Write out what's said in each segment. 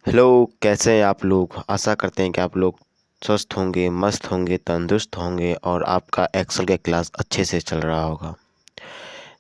Hello, कैसे हैं आप लोग। आशा करते हैं कि आप लोग स्वस्थ होंगे, मस्त होंगे, तंदुरुस्त होंगे और आपका एक्सेल का क्लास अच्छे से चल रहा होगा।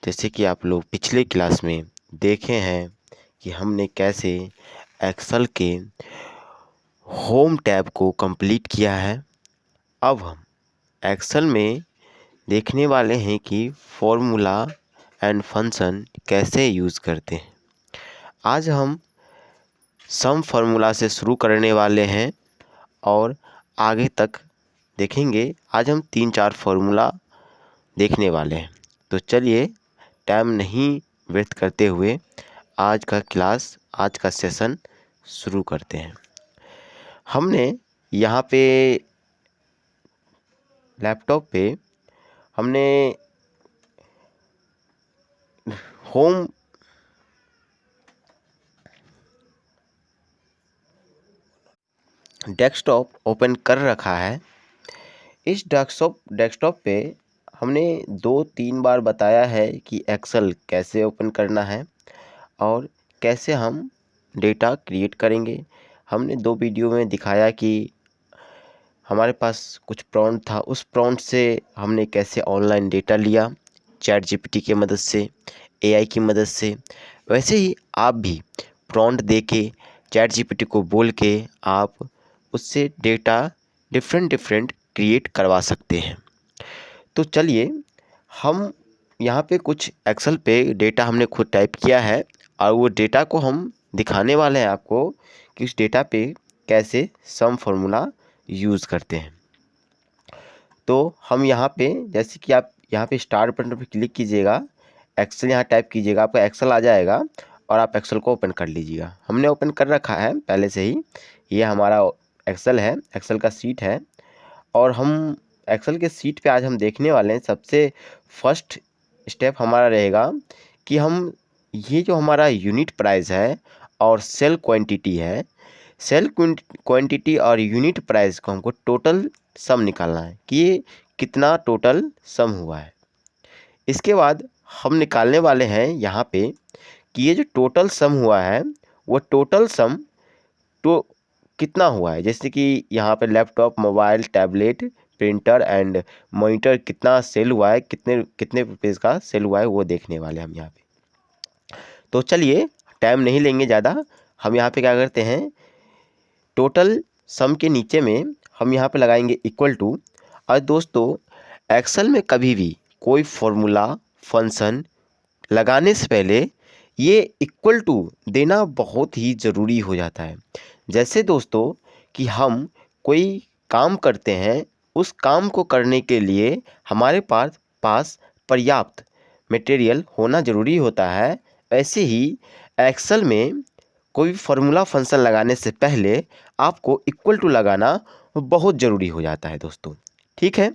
जैसे कि आप लोग पिछले क्लास में देखे हैं कि हमने कैसे एक्सेल के होम टैब को कंप्लीट किया है। अब हम एक्सेल में देखने वाले हैं कि फॉर्मूला एंड फंक्शन कैसे यूज़ करते हैं। आज हम सम फार्मूला से शुरू करने वाले हैं और आगे तक देखेंगे। आज हम 3-4 फार्मूला देखने वाले हैं। तो चलिए टाइम नहीं व्यर्थ करते हुए आज का क्लास, आज का सेशन शुरू करते हैं। हमने यहाँ पे लैपटॉप पे हमने होम डेस्कटॉप ओपन कर रखा है। इस डेस्कटॉप पे हमने 2-3 बार बताया है कि एक्सेल कैसे ओपन करना है और कैसे हम डेटा क्रिएट करेंगे। हमने 2 वीडियो में दिखाया कि हमारे पास कुछ प्रॉम्प्ट था, उस प्रॉम्प्ट से हमने कैसे ऑनलाइन डेटा लिया, चैट जीपीटी की मदद से, एआई की मदद से। वैसे ही आप भी प्रॉम्प्ट दे के, चैट जीपीटी को बोल के आप उससे डेटा डिफरेंट क्रिएट करवा सकते हैं। तो चलिए हम यहाँ पे कुछ एक्सेल पे डेटा हमने खुद टाइप किया है और वो डेटा को हम दिखाने वाले हैं आपको कि उस डेटा पे कैसे सम फार्मूला यूज़ करते हैं। तो हम यहाँ पे जैसे कि आप यहाँ पे स्टार्ट बटन पर क्लिक कीजिएगा, एक्सेल यहाँ टाइप कीजिएगा, आपका एक्सेल आ जाएगा और आप एक्सेल को ओपन कर लीजिएगा। हमने ओपन कर रखा है पहले से ही। ये हमारा एक्सेल है, एक्सेल का सीट है और हम एक्सेल के सीट पे आज हम देखने वाले हैं। सबसे फर्स्ट स्टेप हमारा रहेगा कि हम ये जो हमारा यूनिट प्राइस है और सेल क्वांटिटी है, सेल क्वांटिटी और यूनिट प्राइस को हमको टोटल सम निकालना है कि ये कितना टोटल सम हुआ है। इसके बाद हम निकालने वाले हैं यहाँ पे कि ये जो टोटल सम हुआ है वो टोटल सम तो कितना हुआ है। जैसे कि यहाँ पे laptop, mobile, tablet, printer and monitor कितना सेल हुआ है, कितने कितने रुपीज़ का सेल हुआ है वो देखने वाले हम यहाँ पे। तो चलिए टाइम नहीं लेंगे ज़्यादा, हम यहाँ पे क्या करते हैं, टोटल सम के नीचे में हम यहाँ पे लगाएंगे इक्वल टू। और दोस्तों एक्सेल में कभी भी कोई फॉर्मूला, फंक्शन लगाने से पहले ये इक्वल टू देना बहुत ही ज़रूरी हो जाता है। जैसे दोस्तों कि हम कोई काम करते हैं, उस काम को करने के लिए हमारे पास पर्याप्त मटेरियल होना ज़रूरी होता है। ऐसे ही एक्सेल में कोई फार्मूला फंक्शन लगाने से पहले आपको इक्वल टू लगाना बहुत ज़रूरी हो जाता है दोस्तों। ठीक है,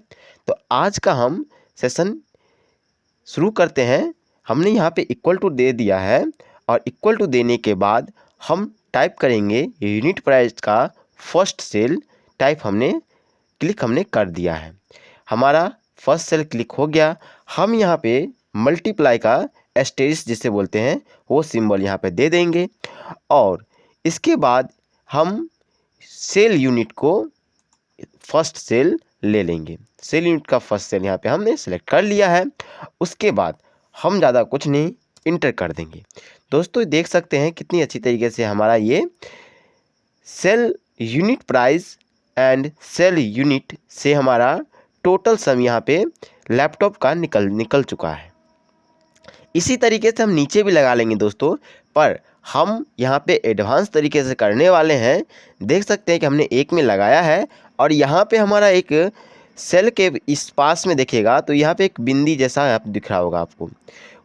तो आज का हम सेशन शुरू करते हैं। हमने यहाँ पे इक्वल टू दे दिया है और इक्वल टू देने के बाद हम टाइप करेंगे यूनिट प्राइस का फर्स्ट सेल टाइप क्लिक हमने कर दिया है। हमारा फर्स्ट सेल क्लिक हो गया। हम यहाँ पे मल्टीप्लाई का एस्टेरिस्क जिसे बोलते हैं वो सिंबल यहाँ पे दे देंगे और इसके बाद हम सेल यूनिट को फर्स्ट सेल ले लेंगे। सेल यूनिट का फर्स्ट सेल यहाँ पे हमने सेलेक्ट कर लिया है। उसके बाद हम ज़्यादा कुछ नहीं, इंटर कर देंगे। दोस्तों देख सकते हैं कितनी अच्छी तरीके से हमारा ये sale unit price and sale unit से हमारा टोटल सम यहाँ पे लैपटॉप का निकल चुका है। इसी तरीके से हम नीचे भी लगा लेंगे दोस्तों, पर हम यहाँ पे एडवांस तरीके से करने वाले हैं। देख सकते हैं कि हमने एक में लगाया है और यहाँ पे हमारा एक सेल के इस पास में देखिएगा तो यहाँ पे एक बिंदी जैसा यहाँ पे दिख रहा होगा आपको,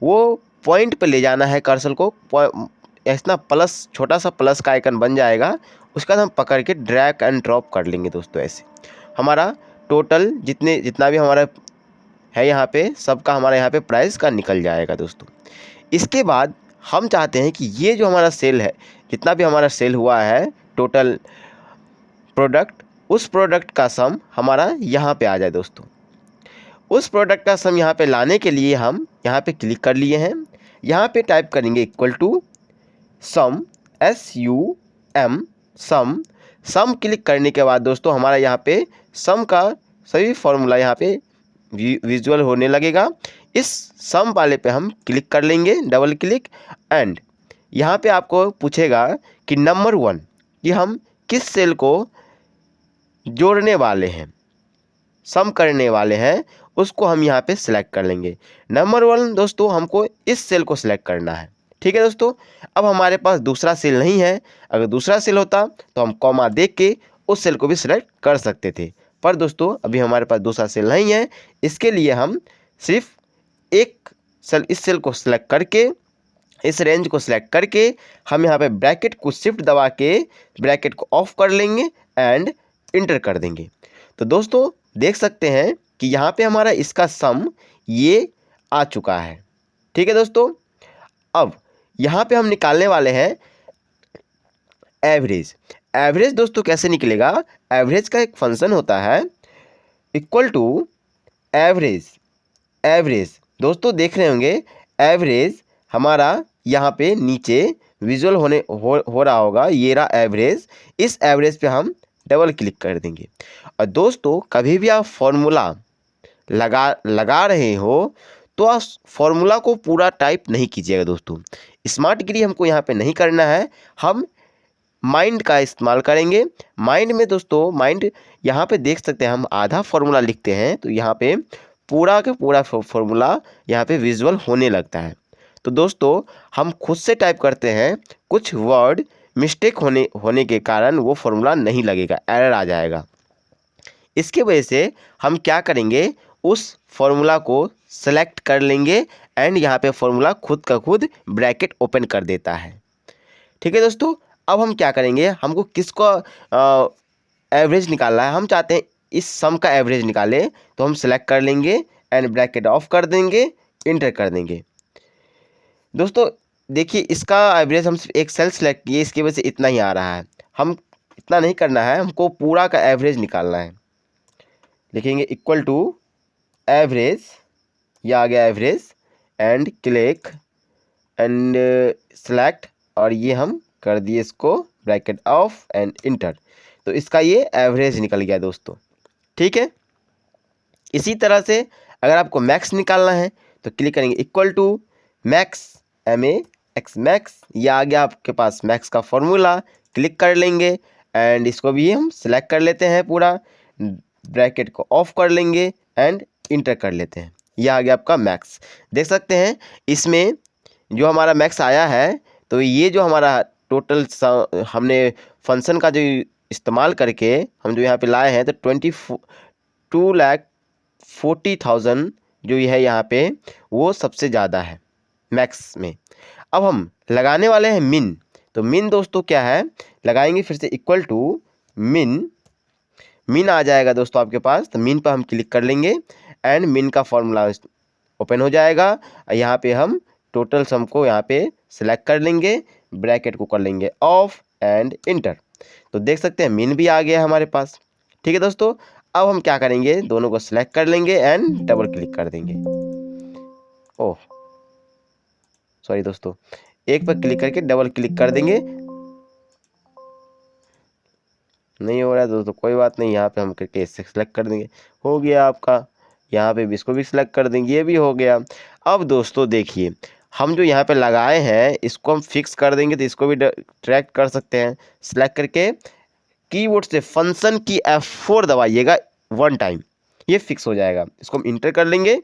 वो पॉइंट पे ले जाना है कर्सर को। ऐसा प्लस, छोटा सा प्लस का आइकन बन जाएगा, उसका हम पकड़ के ड्रैग एंड ड्रॉप कर लेंगे दोस्तों। ऐसे हमारा टोटल जितना भी हमारा है यहाँ पे सबका हमारा यहाँ पे प्राइस का निकल जाएगा दोस्तों। इसके बाद हम चाहते हैं कि ये जो हमारा सेल है, जितना भी हमारा सेल हुआ है टोटल प्रोडक्ट, उस प्रोडक्ट का सम हमारा यहाँ पे आ जाए दोस्तों। उस प्रोडक्ट का सम यहाँ पे लाने के लिए हम यहाँ पे क्लिक कर लिए हैं। यहाँ पे टाइप करेंगे equal to sum, SUM, sum sum click करने के बाद दोस्तों हमारा यहाँ पे सम का सभी फॉर्मूला यहाँ पे विजुअल होने लगेगा। इस सम वाले पे हम क्लिक कर लेंगे, डबल क्लिक, एंड यहाँ पे आपको पूछेगा कि नंबर 1 कि हम किस सेल को जोड़ने वाले हैं, सम करने वाले हैं, उसको हम यहाँ पे सिलेक्ट कर लेंगे। नंबर 1 दोस्तों हमको इस सेल को सिलेक्ट करना है। ठीक है दोस्तों, अब हमारे पास दूसरा सेल नहीं है। अगर दूसरा सेल होता तो हम कॉमा देख के उस सेल को भी सिलेक्ट कर सकते थे, पर दोस्तों अभी हमारे पास दूसरा सेल नहीं है। इसके लिए हम सिर्फ एक सेल, इस सेल को सिलेक्ट करके, इस रेंज को सिलेक्ट करके हम यहाँ पे ब्रैकेट को शिफ्ट दबा के ब्रैकेट को ऑफ कर लेंगे एंड इंटर कर देंगे। तो दोस्तों देख सकते हैं कि यहाँ पे हमारा इसका सम ये आ चुका है। ठीक है दोस्तों, अब यहाँ पे हम निकालने वाले हैं एवरेज। एवरेज दोस्तों कैसे निकलेगा? एवरेज का एक फंक्शन होता है इक्वल टू एवरेज। एवरेज दोस्तों देख रहे होंगे, एवरेज हमारा यहाँ पे नीचे विजुअल हो रहा होगा, ये रहा एवरेज। इस एवरेज पे हम डबल क्लिक कर देंगे। और दोस्तों कभी भी आप फॉर्मूला लगा रहे हो तो आप फॉर्मूला को पूरा टाइप नहीं कीजिएगा दोस्तों। स्मार्ट गिरी हमको यहाँ पे नहीं करना है, हम माइंड का इस्तेमाल करेंगे। माइंड में दोस्तों, माइंड यहाँ पे देख सकते हैं, हम आधा फॉर्मूला लिखते हैं तो यहाँ पे पूरा का पूरा फॉर्मूला यहाँ पे विजुअल होने लगता है। तो दोस्तों हम खुद से टाइप करते हैं, कुछ वर्ड मिस्टेक होने के कारण वो फॉर्मूला नहीं लगेगा, एरर आ जाएगा। इसकी वजह से हम क्या करेंगे, उस फॉर्मूला को सेलेक्ट कर लेंगे एंड यहाँ पे फॉर्मूला खुद का खुद ब्रैकेट ओपन कर देता है। ठीक है दोस्तों, अब हम क्या करेंगे, हमको किसको एवरेज निकालना है, हम चाहते हैं इस सम का एवरेज निकाले, तो हम सेलेक्ट कर लेंगे एंड ब्रैकेट ऑफ कर देंगे, इंटर कर देंगे। दोस्तों देखिए इसका एवरेज हम सिर्फ एक सेल सेलेक्ट किए, इसकी वजह से इतना ही आ रहा है। हम इतना नहीं करना है, हमको पूरा का एवरेज निकालना है। लिखेंगे इक्वल टू एवरेज, ये आ गया average, and click and select, और ये हम कर दिए इसको ब्रैकेट ऑफ एंड इंटर। तो इसका ये एवरेज निकल गया दोस्तों। ठीक है, इसी तरह से अगर आपको मैक्स निकालना है तो क्लिक करेंगे equal to max, MAX max, ये आ गया आपके पास मैक्स का फॉर्मूला। क्लिक कर लेंगे एंड इसको भी हम सिलेक्ट कर लेते हैं, पूरा ब्रैकेट को ऑफ कर लेंगे एंड इंटर कर लेते हैं। ये आ गया आपका मैक्स। देख सकते हैं इसमें जो हमारा मैक्स आया है, तो ये जो हमारा टोटल हमने फंक्शन का जो इस्तेमाल करके हम जो यहाँ पे लाए हैं, तो 22,40,000 जो ये है यहाँ पे, वो सबसे ज़्यादा है मैक्स में। अब हम लगाने वाले हैं मिन। तो मिन दोस्तों क्या है, लगाएंगे फिर से इक्वल टू मिन आ जाएगा दोस्तों आपके पास। तो मिन पर हम क्लिक कर लेंगे एंड मिन का फॉर्मूला ओपन हो जाएगा। यहाँ पे हम टोटल सम को यहाँ पे सिलेक्ट कर लेंगे, ब्रैकेट को कर लेंगे ऑफ एंड इंटर। तो देख सकते हैं मिन भी आ गया हमारे पास। ठीक है दोस्तों, अब हम क्या करेंगे, दोनों को सिलेक्ट कर लेंगे एंड डबल क्लिक कर देंगे। ओह सॉरी दोस्तों, एक पर क्लिक करके डबल क्लिक कर देंगे। नहीं हो रहा है दोस्तों, कोई बात नहीं, यहाँ पे हम करके इससे सिलेक्ट कर देंगे, हो गया आपका। यहाँ पे भी इसको भी सिलेक्ट कर देंगे, ये भी हो गया। अब दोस्तों देखिए, हम जो यहाँ पे लगाए हैं इसको हम फिक्स कर देंगे, तो इसको भी ट्रैक कर सकते हैं। सिलेक्ट करके कीबोर्ड से फंक्शन की F4 दबाइएगा 1 टाइम, ये फिक्स हो जाएगा। इसको हम इंटर कर लेंगे,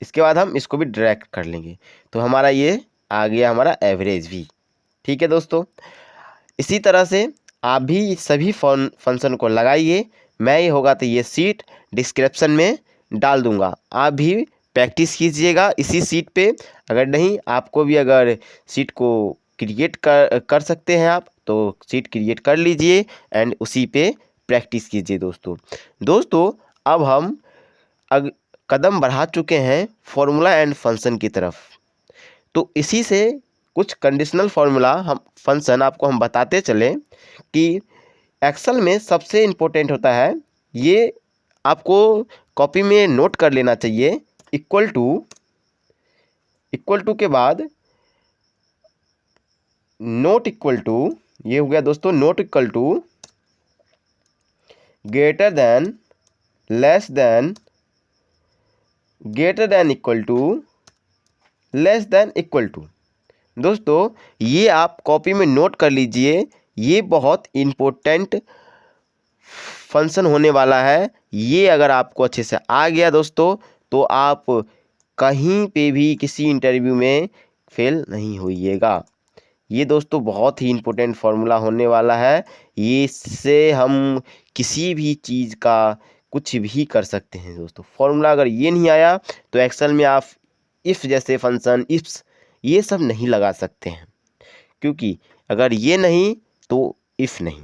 इसके बाद हम इसको भी ड्रैग कर लेंगे, तो हमारा ये आ गया हमारा एवरेज भी। ठीक है दोस्तों, इसी तरह से आप भी सभी फंक्शन को लगाइए। मैं ये होगा तो ये सीट डिस्क्रिप्शन में डाल दूंगा, आप भी प्रैक्टिस कीजिएगा इसी सीट पे। अगर नहीं, आपको भी अगर सीट को क्रिएट कर सकते हैं आप, तो सीट क्रिएट कर लीजिए एंड उसी पे प्रैक्टिस कीजिए दोस्तों। अब हम कदम बढ़ा चुके हैं फॉर्मूला एंड फंक्शन की तरफ। तो इसी से कुछ कंडीशनल फार्मूला हम फंक्शन आपको हम बताते चलें कि एक्सेल में सबसे इम्पोर्टेंट होता है, ये आपको कॉपी में नोट कर लेना चाहिए। इक्वल टू के बाद नॉट इक्वल टू ये हो गया दोस्तों not equal to, greater than, less than, greater than equal to, less than equal to. दोस्तों ये आप कॉपी में नोट कर लीजिए, ये बहुत इम्पोर्टेंट फंक्शन होने वाला है। ये अगर आपको अच्छे से आ गया दोस्तों तो आप कहीं पे भी किसी इंटरव्यू में फेल नहीं होइएगा। ये दोस्तों बहुत ही इम्पोर्टेंट फार्मूला होने वाला है। ये इससे हम किसी भी चीज़ का कुछ भी कर सकते हैं दोस्तों। फार्मूला अगर ये नहीं आया तो एक्सेल में आप इफ़ जैसे फंक्शन, इफ्स, ये सब नहीं लगा सकते हैं, क्योंकि अगर ये नहीं तो इफ़ नहीं।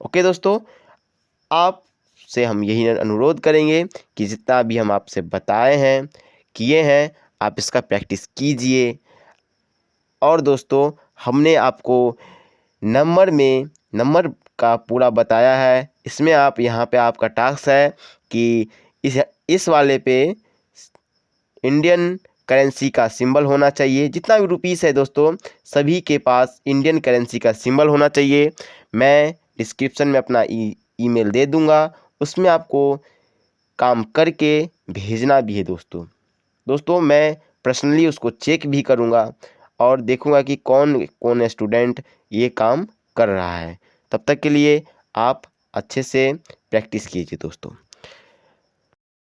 ओके दोस्तों, आपसे हम यही अनुरोध करेंगे कि जितना भी हम आपसे बताए हैं, किए हैं, आप इसका प्रैक्टिस कीजिए। और दोस्तों हमने आपको नंबर का पूरा बताया है। इसमें आप यहाँ पे आपका टास्क है कि इस वाले पे इंडियन करेंसी का सिंबल होना चाहिए। जितना भी रुपीस है दोस्तों सभी के पास इंडियन करेंसी का सिंबल होना चाहिए। मैं डिस्क्रिप्शन में अपना ईमेल दे दूँगा, उसमें आपको काम करके भेजना भी है दोस्तों मैं पर्सनली उसको चेक भी करूँगा और देखूँगा कि कौन कौन स्टूडेंट ये काम कर रहा है। तब तक के लिए आप अच्छे से प्रैक्टिस कीजिए दोस्तों।